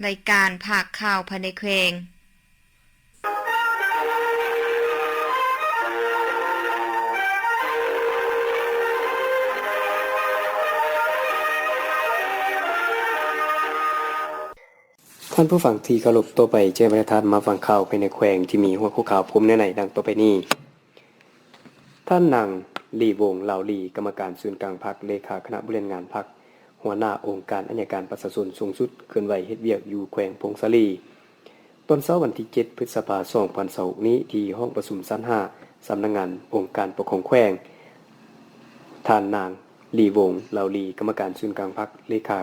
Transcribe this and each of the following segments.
รายการภาคข่าวภายในแขวงท่านผู้ฟังที่เคารพต่อไปเชิญประธานมาฟังข่าวภายในแขวงที่มีหัวข้อข่าวพร้อมเนื้อในดังต่อไปนี้ท่านนางลีวงเหล่าลีกรรมการศูนย์กลางพรรคเลขาคณะบริหารงานพรรคหัวหน้าองค์การอัยการประชาชนสูงสุดเคลื่อนไหวเฮ็ดเวียกอยู่แขวงพงศาลีต้นเสาร์วันที่7พฤษภาคม2026นี้ที่ห้องประชุมชั้น5สำนักงานองค์การปกครองแขวงท่านนางลีวงเหล่าลีกรรมการศูนย์กลางพรรคเลขา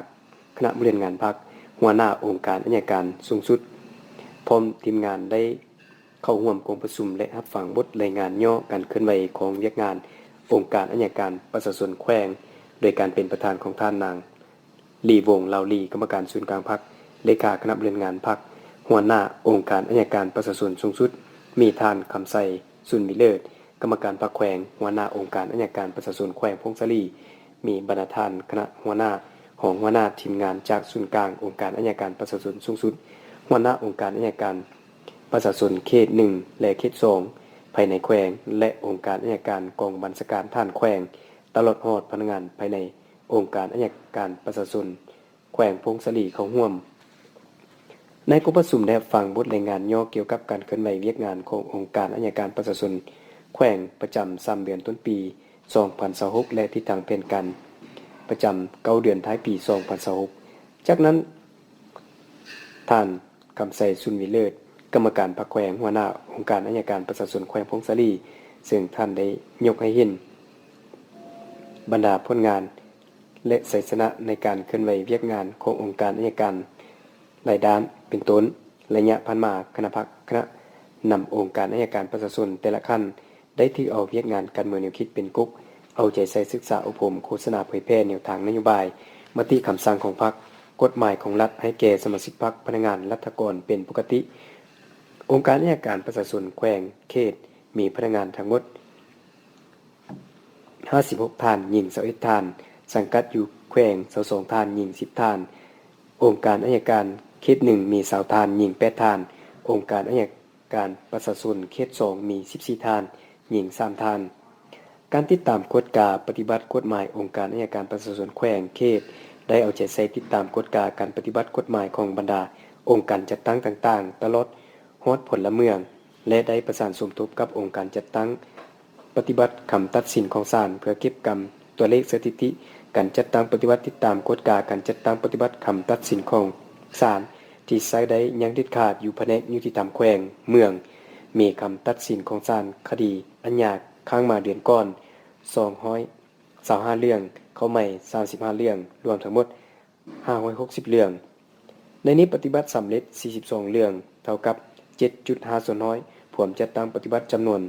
คณะบริหารงานพรรคหัวหน้าองค์การอัยการสูงสุดพร้อมทีมงานได้เข้าร่วมองค์ประชุมและรับฟังบทรายงานย่อการเคลื่อนไหวของเวียกงานองค์การอัยการประชาชนแขวงโดยการเป็นประธานของท่านนางลีวงเหล่าลีกรรมการศูนย์กลางพรรคเลขาคณะบริหารงานพรรคหัวหน้าองค์การอัยการประชาชนสูงสุดมีท่านคำไสสุนวิเลิศกรรมการพรรคแขวงหัวหน้าองค์การอัยการประชาชนแขวงพงศาลีมีบรรณาธิการคณะหัวหน้าของหัวหน้าทีมงานจากศูนย์กลางองค์การอัยการประชาชนสูงสุดหัวหน้าองค์การอัยการประชาชนเขต1และเขต2ภายในแขวงและองค์การอัยการกองบัญชาการท่านแขวงตลอดฮอดพนักงานภายในองค์การอัยการประชาชนแขวงพงศาลีเข้าร่วมในการประชุมได้ฟังบทรายงานย่อเกี่ยวกับการเคลื่อนไหวเวียกงานขององค์การอัยการประชาชนแขวงประจำ3เดือนต้นปี2026และทิศทางแผนการประจำ9เดือนท้ายปี2026จากนั้นท่านคำไสสุนวิเลิศกรรมการพรรคแขวงหัวหน้าองค์การอัยการประชาชนแขวงพงศาลีซึ่งท่านได้ยกให้เห็นบรรดาผลงานและไสสนะในการเคลื่อนไหวเวียกงานขององค์การอัยการหลายด้านเป็นต้นระยะผ่านมาคณะพรรคคณะนำองค์การอัยการประชาชนแต่ละขั้นได้ถือเอาเวียกงานการเมืองแนวคิดเป็นกุ๊กเอาใจใส่ศึกษาอบรมโฆษณาเผยแพร่แนวทางนโยบายมติคำสั่งของพรรคกฎหมายของรัฐให้แก่สมาชิกพรรคพนักงานรัฐกรเป็นปกติองค์การอัยการประชาชนแขวงเขตมีพนักงานทั้งหมด56ท่านหญิง21ท่านสังกัดอยู่แขวง22ท่านหญิง10ท่านองค์การอัยการเขต1มี20ท่านหญิง8ท่านองค์การอัยการประชาชนเขต2มี14ท่านหญิง3ท่านการติดตามกฎกาปฏิบัติกฎหมายองค์การอัยการประชาชนแขวงเขตได้เอาใจใส่ติดตามกฎกาการปฏิบัติกฎหมายของบรรดาองค์การจัดตั้งต่างๆตลอดฮอดผลเมืองและได้ประสานสมทบกับองค์การจัดตั้งปฏิบัติคำตัดสินของศาลเพื่อเก็บกำตัวเลขสถิติการจัดตั้งปฏิบัติติดตามกฎกาการจัดตั้งปฏิบัติคำตัดสินของศาลที่ใช้ได้ยังเด็ดขาดอยู่แผนกยุติธรรมแขวงเมืองมีคำตัดสินของศาลคดีอัญญาค้างมาเดือนก่อน225เรื่องเข้าใหม่35เรื่องรวมทั้งหมด560เรื่องในนี้ปฏิบัติสำเร็จ42เรื่องเท่ากับ 7.5 ส่วนน้อยผลจัดตั้งปฏิบัติจำนวน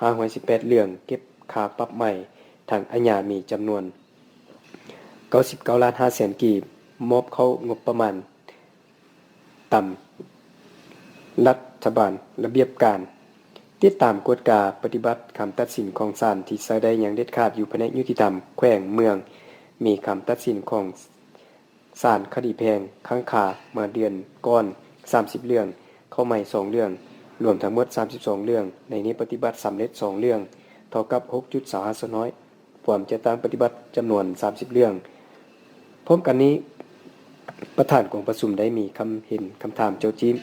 518เรื่องเก็บค่าปรับใหม่ทางอัญญามีจำนวน99ล้าน5แสนกีบมอบเข้างบประมาณต่ำรัฐบาลระเบียบการติดตามกฎกาปฏิบัติคำตัดสินของศาลที่ใช้ได้อย่างเด็ดขาดอยู่แผนกยุติธรรมแขวงเมืองมีคำตัดสินของศาลคดีแพงค้างคาเมื่อเดือนก่อน30เรื่องเข้าใหม่2เรื่องรวมทั้งหมด32เรื่องในนี้ปฏิบัติสำเร็จ2เรื่องเท่ากับ 6.25 ส่วนน้อยผมจะตั้งปฏิบัติจำนวน30เรื่องพร้อมกันนี้ประธานของประชุมได้มีคำเห็นคำถามโจจิ้ม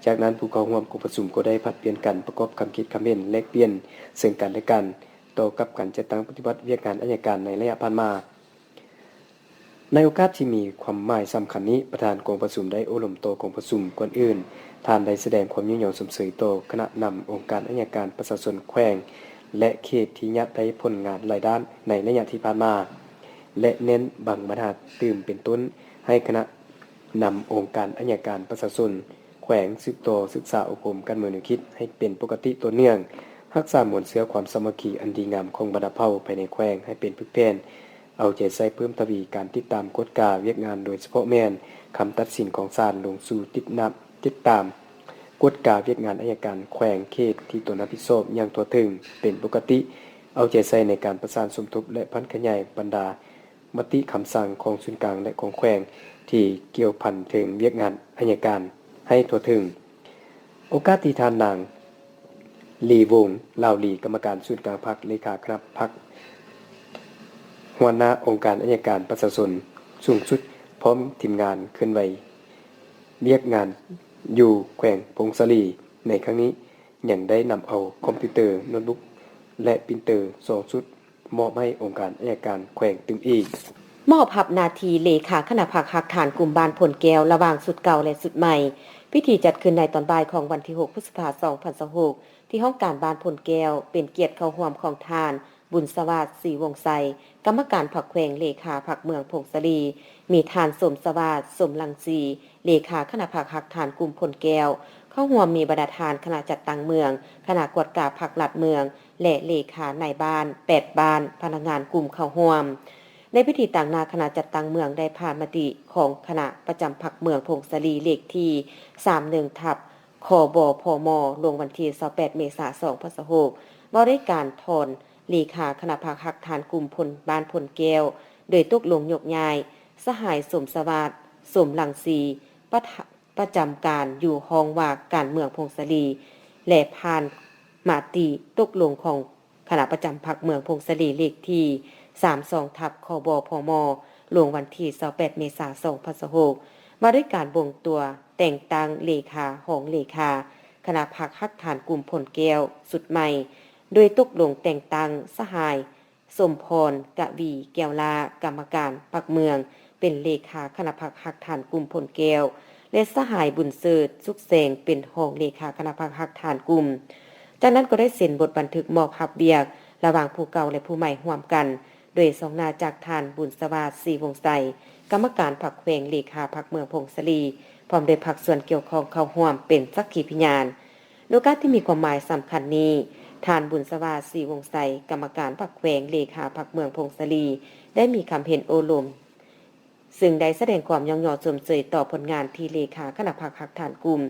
จากนั้นผู้เข้าร่วมของประชุมก็ได้ผลัดเปลี่ยนกันประกอบคำคิดคำเห็นแลกเปลี่ยนซึ่งกันและกันต่อกับการจัดตั้งปฏิบัติเวียกงานอัยการในระยะผ่านมาในโอกาสที่มีความหมายสำคัญนี้ประธานกองประชุมได้อบรมโตกองประชุมก่อนอื่นท่านได้แสดงความยินยอมสมเสยโตคณะนำองค์การอัยการประชาชนแขวงและเขตที่ยัดได้ผลงานหลายด้านในระยะที่ผ่านมาและเน้นบังบรรทัดตื่มเป็นต้นให้คณะนำองค์การอัยการประชาชนแขวงศึกษาอบรมการเมืองแนวคิดให้เป็นปกติตัวเนื่องรักษามวลเสือความสามัคคีอันดีงามของบรรดาเผ่าภายในแขวงให้เป็นพึกแผ่นเอาใจใส่เพิ่มทวีการติดตามกฎกาเวียกงานโดยเฉพาะแม่นคำตัดสินของศาลลงสู่ติดตามกฎกาเวียกงานอัยการแขวงเขตที่ตนรับผิดชอบอย่างทั่วถึงเป็นปกติเอาใจใส่ในการประสานสมทบและพันขยายบรรดามติคำสั่งของศูนย์กลางและของแขวง ที่เกี่ยวพันถึงเวียกงานอัยการให้ทั่วถึงโอกาสที่ท่านนางลีวงลาวลีกรรมการศูนย์กลางพรรคเลขาคณะพรรคหัวหน้าองค์การอัยการประชาชนสูงสุดพร้อมทีมงานเคลื่อนไหวเรียกงานอยู่แขวงพงศลีในครั้งนี้ยังได้นำเอาคอมพิวเตอร์โน้ตบุ๊กและปรินเตอร์2ชุดมอบให้องค์การอัยการแขวงตึงอีกมอบหับนาทีเลขาคณะพรรคหักฐานกลุ่มบ้านผลแก้วระหว่างสุดเก่าและสุดใหม่พิธีจัดขึ้นในตอนบ่ายของวันที่6พฤษภาคม2026ที่ห้องการบ้านผลแก้วเป็นเกียรติเข้าร่วมของทานบุญสวัสดิ์ศรีวงไสกรรมการพรรคแขวงเลขาพรรคเมืองพงศลีมีทานสมสวัสดิ์สมลังสีเลขาคณะพรรคหักฐานกลุ่มผลแก้วเข้าร่วมมีบรรดาทานคณะจัดตั้งเมืองคณะกวดกาพรรคหลัดเมืองและเลขาในบ้าน8บ้านพนักงานกลุ่มเข้าร่วมในพิธีต่างนาคณะจัดตั้งเมืองได้ผ่านมติของคณะประจำพรรคเมืองพงศลีเลขที่31ทับคบพมลงวันที่28เมษายน2026บริการถอนเลขาคณะพรรคหักฐานกลุ่มพลบ้านพลแก้วโดยตกลงยกย้ายสหายสมสวัสดิ์สมลังสีประจำการอยู่ห้องว่าการเมืองพงศลีและผ่านมาติตกลงของคณะประจำพรรคเมืองพงศลีเลขที่32ทับคบพมลงวันที่28เมษายน2026มาด้วยการบ่งตัวแต่งตั้งเลขาห้องเลขาคณะพรรคหักฐานกลุ่มผลแก้วสุดใหม่โดยตกลงแต่งตั้งสหายสมพรกะวีแก้วลากรรมการพรรคเมืองเป็นเลขาคณะพรรคหักฐานกลุ่มผลแก้วและสหายบุญเสิร์ชสุขแสงเป็นห้องเลขาคณะพรรคหักฐานกลุ่มจากนั้นก็ได้เซ็นบทบันทึกมอบรับเบียกระหว่างผู้เก่าและผู้ใหม่ร่วมกันโดยสองนาจากทานบุญสวัสดิ์ศรีวงไสกรรมการพรรคแขวงเลขาพรรคเมืองพงศลีพร้อมด้วยพรรคส่วนเกี่ยวข้องเข้าร่วมเป็นสักขีพยานโดยการที่มีความหมายสำคัญนี้ทานบุญสวัสดิ์ศรีวงไสกรรมการพรรคแขวงเลขาพรรคเมืองพงศลีได้มีคำเห็นโอลมซึ่งได้แสดงความยอมชมเชยต่อผลงานที่เลขาคณะพรรคหักฐานกลุ่ม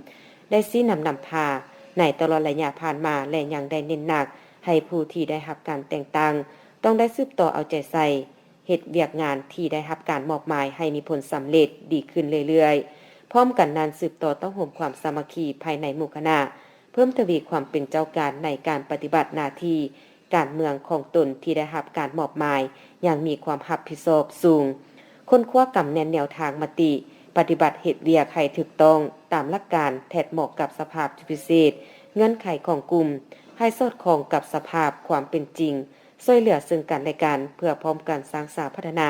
ได้ชี้นำพาในตลอดระยะผ่านมาและยังได้เน้นหนักให้ผู้ที่ได้รับการแต่งตั้งต้องได้สืบต่อเอาใจใส่เฮ็ดเวียกงานที่ได้รับการมอบหมายให้มีผลสำเร็จดีขึ้นเรื่อยๆพร้อมกันนั้นสืบต่อต้องห่มความสามัคคีภายในหมู่คณะเพิ่มทวีความเป็นเจ้าการในการปฏิบัติหน้าที่การเมืองของตนที่ได้รับการมอบหมายอย่างมีความรับผิดชอบสูงค้นคว้ากำแนนแนวทางมติปฏิบัติเหตุเวียกให้ถูกต้องตามหลักการแทดเหมาะกับสภาพพิเศษเงื่อนไขของกลุ่มให้สอดคล้องกับสภาพความเป็นจริงช่วยเหลือซึ่งกันและกันเพื่อพร้อมกันสร้างสรรค์พัฒนา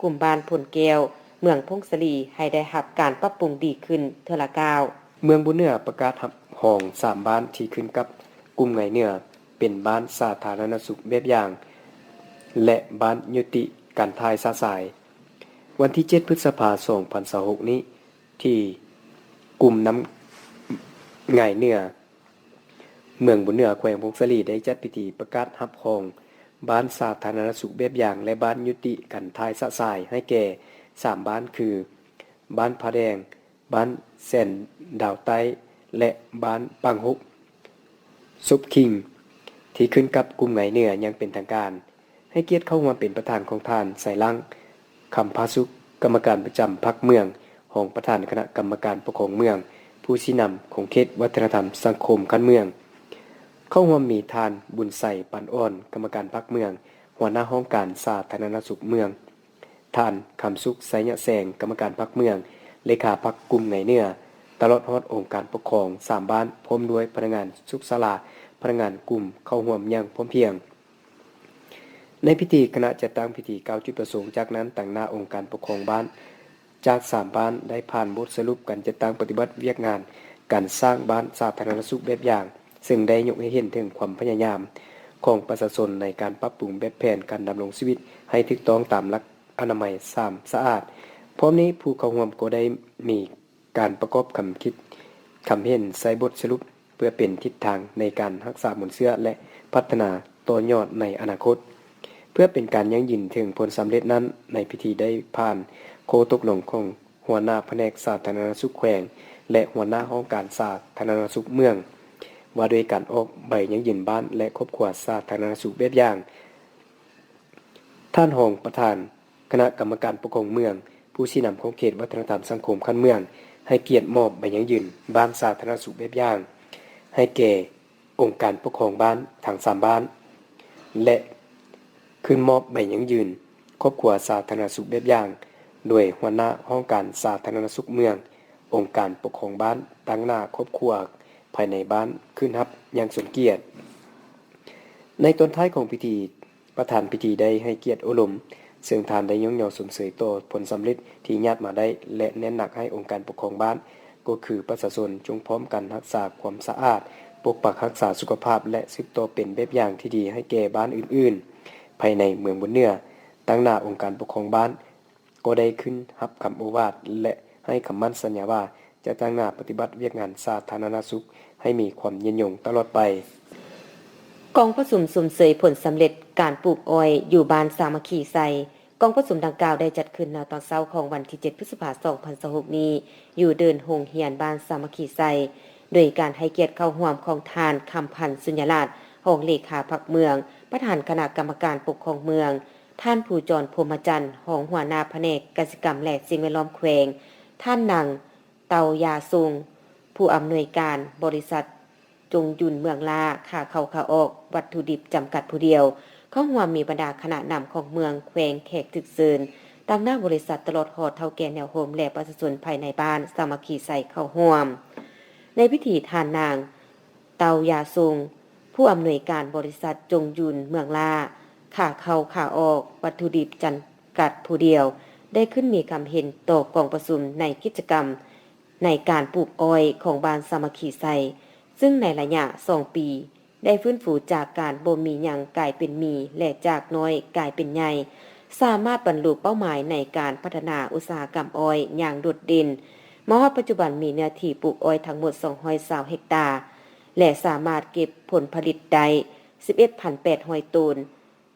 กลุ่มบ้านผลแก้วเมืองพงศลีให้ได้รับการปรับปรุงดีขึ้นเทอละก้าวเมืองบุญเหนือประกาศรับห้อง3บ้านที่ขึ้นกับกลุ่มไงเหนือเป็นบ้านสาธารณสุขแบบอย่างและบ้านยุติการทายสาสายวันที่7พฤษภาคม2026นี้ที่กลุ่มน้ำไงเหนือเมืองบุญเหนือแขวงพงศลีได้จัดพิธีประกาศรับรองบ้านสาธารณสุขแบบอย่างและบ้านยุติกันทายสะสายให้แก่3บ้านคือบ้านผาแดงบ้านแสนดาวใต้และบ้านปังฮุกซุปคิงที่ขึ้นกับกลุ่มไหงเหนือยังเป็นทางการให้เกียรติเข้ามาเป็นประธานของทานใส่ลังคำพาสุกกรรมการประจำพรรคเมืองของประธานคณะกรรมการปกครองเมืองผู้ชี้นำของเขตวัฒนธรรมสังคมคันเมืองเข้าร่วมมีทานบุญใส่ปันอ่อนกรรมการพรรคเมืองหัวหน้าห้องการสาธารณสุขเมืองทานคำสุขไสยะแสงกรรมการพรรคเมืองเลขาพรรคกลุ่มไหงเหนือตลอดฮอดองค์การปกครอง3บ้านพร้อมด้วยพนักงานสุขศาลาพนักงานกลุ่มเข้าร่วมอย่างพร้อมเพรียงในพิธีคณะจัดตั้งพิธีกล่าวจุดประสงค์จากนั้นต่างหน้าองค์การปกครองบ้านจาก3บ้านได้ผ่านบทสรุปการจัดตั้งปฏิบัติเวียกงานการสร้างบ้านสาธารณสุขแบบอย่างซึ่งได้ยกให้เห็นถึงความพยายามของประชาชนในการปรับปรุงแบบแผนการดำรงชีวิตให้ถูกต้องตามหลักอนามัยสะอาดพร้อมนี้ผู้เข้าร่วมก็ได้มีการประกอบคำคิดคำเห็นใส่บทสรุปเพื่อเป็นทิศทางในการรักษาหมุนเสื้อและพัฒนาต่อยอดในอนาคตเพื่อเป็นการยั่งยืนถึงผลสำเร็จนั้นในพิธีได้ผ่านโคตกลงของหัวหน้าแผนกสาธารณสุขแขวงและหัวหน้าห้องการสาธารณสุขเมืองว่าด้วยการออกใบยั่งยืนบ้านและครอบครัวสาธารณสุขแบบอย่างท่านรองประธานคณะกรรมการปกครองเมือง ผู้ชี้นำของเขตวัฒนธรรมสังคมขั้นเมืองให้เกียรติมอบใบยังยืนบ้านสาธารณสุขแบบอย่างให้แก่องค์การปกครองบ้านทั้ง3บ้านและขึ้นมอบใบยังยืนครอบครัวสาธารณสุขแบบอย่างโดยหัวหน้าห้องการสาธารณสุขเมืององค์การปกครองบ้านตั้งหน้าครอบครัวภายในบ้านขึ้นรับอย่างสมเกียรติในตอนท้ายของพิธีประธานพิธีได้ให้เกียรติอบรมซึ่งทานได้ย่องยอสมเสยต่อผลสำเร็จที่ญาติมาได้และเน้นหนักให้องค์การปกครองบ้านก็คือประชาชนจงพร้อมกันรักษาความสะอาดปกปักรักษาสุขภาพและสืบต่อเป็นแบบอย่างที่ดีให้แก่บ้านอื่นๆภายในเมืองบนเหนือตั้งหน้าองค์การปกครองบ้านก็ได้ขึ้นรับคำโอวาทและให้คำมั่นสัญญาว่าจะตั้งหน้าปฏิบัติเวียกงานสาธารณสุขให้มีความยืนยงตลอดไปกองประชุมสมเสยผลสำเร็จการปลูกอ้อยอยู่บ้านสามัคคีไซกองประชุมดังกล่าวได้จัดขึ้นในตอนเช้าของวันที่7พฤษภาคม2026นี้อยู่เดินโรงเรียนบ้านสามัคคีไซโดยการให้เกียรติเข้าร่วมของทานคำพันธ์สุญญราชรองเลขาพรรคเมืองประธานคณะกรรมการปกครองเมืองท่านผู้จรพรหมจันทร์รองหัวหน้าแผนกกสิกรรมและสิ่งแวดล้อมแขวงท่านนางเตายาซุงผู้อำนวยการบริษัทจงยุนเมืองลาขาเข้าขาออกวัตถุดิบจำกัดผู้เดียวเข้าร่วมมีบรรดาคณะนำของเมืองแขวงแขกถึกเซินตั้งหน้าบริษัทตลอดหอดเท่าแก่แนวโฮมและประชาชนภายในบ้านสามัคคีใส่เข้าร่วมในพิธีทานนางเตายาซุงผู้อำนวยการบริษัทจงยุนเมืองลาขาเข้าขาออกวัตถุดิบจำกัดผู้เดียวได้ขึ้นมีคำเห็นต่อกองประชุมในกิจกรรมในการปลูกอ้อยของบ้านสามัคคีใส่ซึ่งในระยะ2 ปีได้ฟื้นฟูจากการบ่มีหยังกลายเป็นมีและจากน้อยกลายเป็นใหญ่สามารถบรรลุเป้าหมายในการพัฒนาอุตสาหกรรมอ้อยอย่างโดดเด่นมาฮอดปัจจุบันมีเนื้อที่ปลูกอ้อยทั้งหมด220เฮกตาร์และสามารถเก็บผลผลิตได้ 11,800 ตัน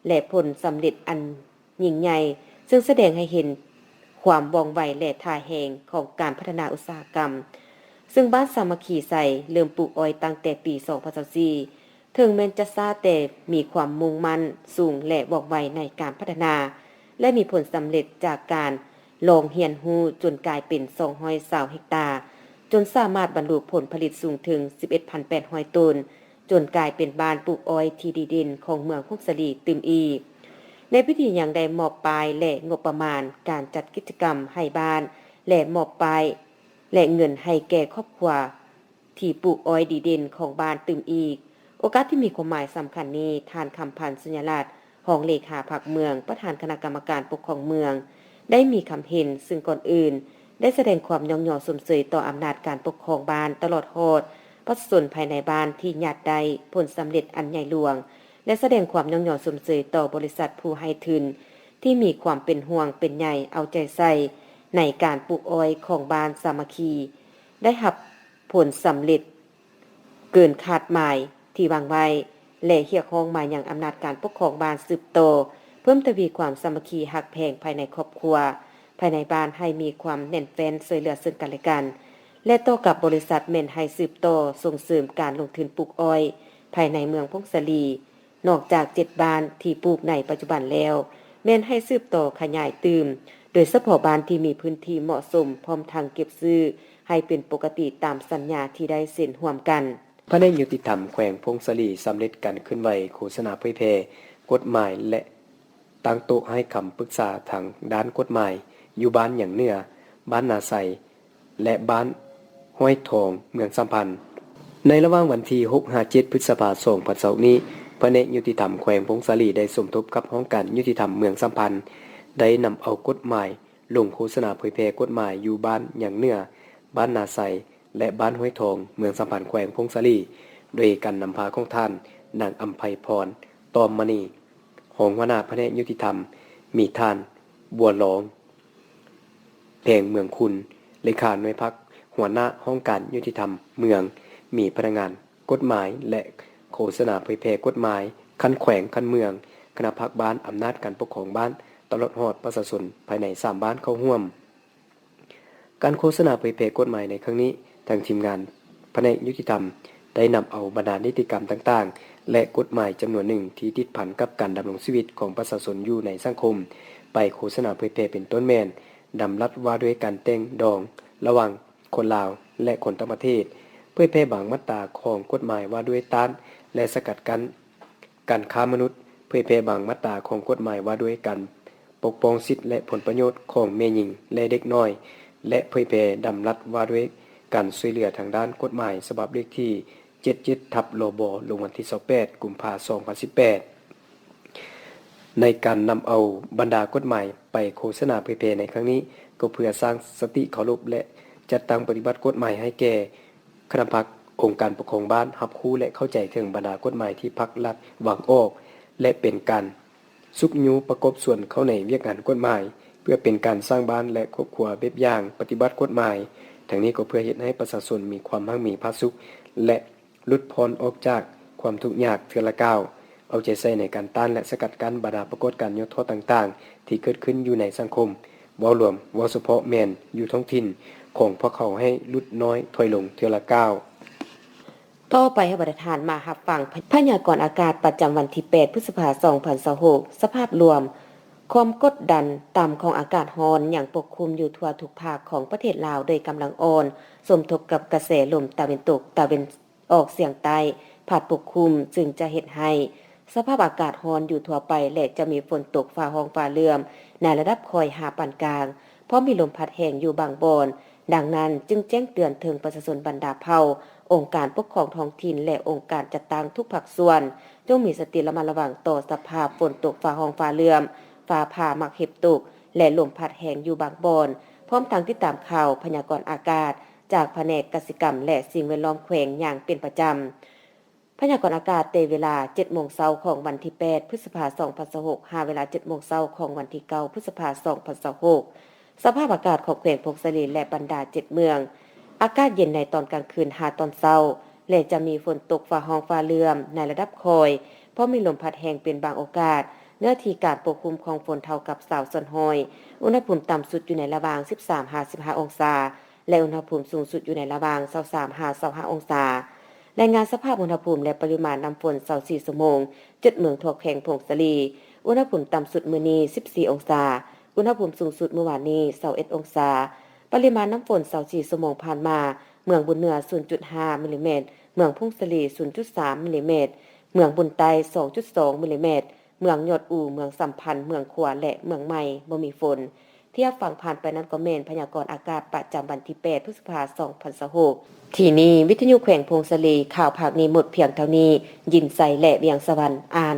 และผลสำเร็จอันยิ่งใหญ่ซึ่งแสดงให้เห็นความว่องไวและท่าแรงของการพัฒนาอุตสาหกรรมซึ่งบ้านสามัคคีใส่เริ่มปลูกอ้อยตั้งแต่ปี2024ถึงแม้จะช้าแต่มีความมุ่งมั่นสูงและว่องไวในการพัฒนาและมีผลสำเร็จจากการลองเรียนรู้จนกลายเป็น220เฮกตาร์จนสามารถบรรลุผลผลิตสูงถึง 11,800 ตันจนกลายเป็นบ้านปลูกอ้อยที่ดีเด่นของเมืองพวกสลีตึมอีในพิธียังได้มอบปลายและงบประมาณการจัดกิจกรรมให้บ้านและมอบปลายและเงินให้แก่ครอบครัวที่ปลูกอ้อยดีเด่นของบ้านตึมอีกโอกาสที่มีความหมายสำคัญนี้ทานคำพันธ์สุญญราชรองเลขาพรรคเมืองประธานคณะกรรมการปกครองเมืองได้มีคำเห็นซึ่งก่อนอื่นได้แสดงความยอมยอสมเสยต่ออำนาจการปกครองบ้านตลอดโหดประชาชนภายในบ้านที่ญาติใดผลสำเร็จอันใหญ่หลวงและแสดงความยอมยอสมเสยต่อบริษัทผู้ให้ทุนที่มีความเป็นห่วงเป็นใยเอาใจใส่ในการปลูกอ้อยของบ้านสามัคคีได้รับผลสำเร็จเกินคาดหมายที่วางไว้และเรียกร้องมาอย่างอำนาจการปกครองบ้านสืบโตเพิ่มทวีความสามัคคีหักแพงภายในครอบครัวภายในบ้านให้มีความแน่นแฟ้นช่วยเหลือซึ่งกันและกันและต่อกับบริษัทเม่นให้สืบโตส่งเสริมการลงทุนปลูกอ้อยภายในเมืองพงศลีนอกจาก7บ้านที่ปลูกในปัจจุบันแล้วแม่นให้สืบโตขยายตื่มโดยเฉพาะบ้านที่มีพื้นที่เหมาะสมพร้อมทางเก็บซื้อให้เป็นปกติตามสัญญาที่ได้เซ็นร่วมกันแผนกยุติธรรมแขวงพงศลีสำเร็จการขึ้นไหวโฆษณาเผยแพร่กฎหมายและตั้งโต๊ะให้คำปรึกษาทางด้านกฎหมายอยู่บ้านอย่างเหนือบ้านนาไซและบ้านห้วยทองเมืองสัมพันธ์ในระหว่างวันที่6-7 พฤษภาคม2020นี้แผนกยุติธรรมแขวงพงศลีได้สมทบกับห้องการยุติธรรมเมืองสัมพันธ์ได้นำเอากฎหมายลงโฆษณาเผยแพร่กฎหมายอยู่บ้านอย่างเหนือบ้านนาไซและบ้านห้วยทองเมืองสัมพันธ์แขวงพงศลีโดยการนำพาของท่านนางอัมไพพรตอมมณีรองหัวหน้าแผนกยุติธรรมมีท่านบัวหลองแพงเมืองคุณเลขาหน่วยพักหัวหน้าห้องการยุติธรรมเมืองมีพนักงานกฎหมายและโฆษณาเผยแพร่กฎหมายขั้นแขวงขั้นเมืองคณะพักบ้านอำนาจการปกครองบ้านตลอดฮอดประชาชนภายใน3บ้านเข้าร่วมการโฆษณาเผยแพร่กฎหมายในครั้งนี้ทางทีมงานแผนกยุติธรรมได้นำเอาบรรดานิติกรรมต่างๆและกฎหมายจำนวนหนึ่งที่ติดพันกับการดำรงชีวิตของประชาชนอยู่ในสังคมไปโฆษณาเผยแพร่เป็นต้นแม่น ดำรัสว่าด้วยการแต่งดองระหว่างคนลาวและคนต่างประเทศเผยแพร่บางมาตราของกฎหมายว่าด้วยต้านและสกัดกั้นการค้ามนุษย์เผยแพร่บางมาตราของกฎหมายว่าด้วยการปกป้องสิทธิและผลประโยชน์ของแม่หญิงและเด็กน้อยและเผยแพร่ดำรัสว่าด้วยการช่วยเหลือทางด้านกฎหมายฉบับเลขที่77/ลบลงวันที่28กุมภาพันธ์2018ในการนำเอาบรรดากฎหมายไปโฆษณาเผยแพร่ในครั้งนี้ก็เพื่อสร้างสติเคารพและจัดตั้งปฏิบัติกฎหมายให้แก่คณะพรรคองค์การปกครองบ้านรับรู้และเข้าใจถึงบรรดากฎหมายที่พรรครัฐวางออกและเป็นการสุกยูประกบส่วนเข้าในเวียกงานกฎหมายเพื่อเป็นการสร้างบ้านและครอบครัวแบบอย่างปฏิบัติกฎหมายทั้งนี้ก็เพื่อเฮ็ดให้ประชาชนมีความมั่งมีผาสุขและหลุดพ้นออกจากความทุกข์ยากเทื่อละก้าวเอาใจใส่ในการต้านและสกัดกั้นบรรดาปรากฏการณ์ยกโทษต่างๆที่เกิดขึ้นอยู่ในสังคมเว้ารวมเว้าเฉพาะแม่นอยู่ท้องถิ่นของพวกเขาให้ลดน้อยถอยลงเทื่อละก้าวต่อไปให้บริทานมารับฟังพยากรณ์อากาศประจำวันที่8พฤษภาคม2026สภาพรวมความกดดันต่ำของอากาศร้อนอย่างปกคลุมอยู่ทั่วทุกภาคของประเทศลาวโดยกำลังอ่อนสมทบกับกระแสลมตะวันตกตะวันออกเฉียงใต้พัดปกคลุมจึงจะเฮ็ดให้สภาพอากาศร้อนอยู่ทั่วไปและจะมีฝนตกฟ้าร้องฟ้าเหลื่อมในระดับคอยหาปานกลางเพราะมีลมพัดแรงอยู่บางบอนดังนั้นจึงแจ้งเตือนถึงประชาชนบรรดาเผ่าองค์การปกครองท้องถิ่นและองค์การจัดตั้งทุกภาคส่วนจงมีสติระมัดระวังต่อสภาพฝนตกฟ้าร้องฟ้าเหลื่อมฟ้าผ่ามักเห็บตกและลมพัดแรงอยู่บางบอนพร้อมทั้งติดตามข่าวพยากรณ์อากาศจากแผนกกสิกรรมและสิ่งแวดล้อมแขวงอย่างเป็นประจำพยากรณ์อากาศในเวลา 7:00 นของวันที่8พฤษภาคม2026หาเวลา 7:00 นของวันที่9พฤษภาคม2026สภาพอากาศของแขวงพงศลีและบรรดา7เมืองอากาศเย็นในตอนกลางคืนหาตอนเช้าและจะมีฝนตกฟ้าร้องฟ้าเหลื่อมในระดับคอยเพราะมีลมพัดแรงเป็นบางโอกาสเนื้อที่การปกคลุมของฝนเท่ากับสาวส่วนหอยอุณหภูมิต่ำสุดอยู่ในระหว่าง 13-15 องศาและอุณหภูมิสูงสุดอยู่ในระหว่าง 23-25 องศารายงานสภาพอุณหภูมิและปริมาณน้ำฝน24ชั่วโมง7เมืองทั่วแขวงพงศลีอุณหภูมิต่ำสุดมื้อนี้14องศาอุณหภูมิสูงสุดเมื่อวานนี้21องศาปริมาณน้ำฝน24ชั่วโมงผ่านมาเมืองบุญเหนือ 0.5 มิลลิเมตรเมืองพงศลี 0.3 มิลลิเมตรเมืองบุญไต 2.2 มิลลิเมตรเมืองยอดอู่เมืองสัมพันธ์เมืองขวาและเมืองใหม่บ่มีฝนเทียบฟังผ่านไปนั้นก็แม่นพยากรณ์อากาศประจำวันที่8พฤษภาคม2026ที่นี้วิทยุแขวงพงศลีข่าวภาคนี้หมดเพียงเท่านี้ยินไสและเวียงสวรรค์อ่าน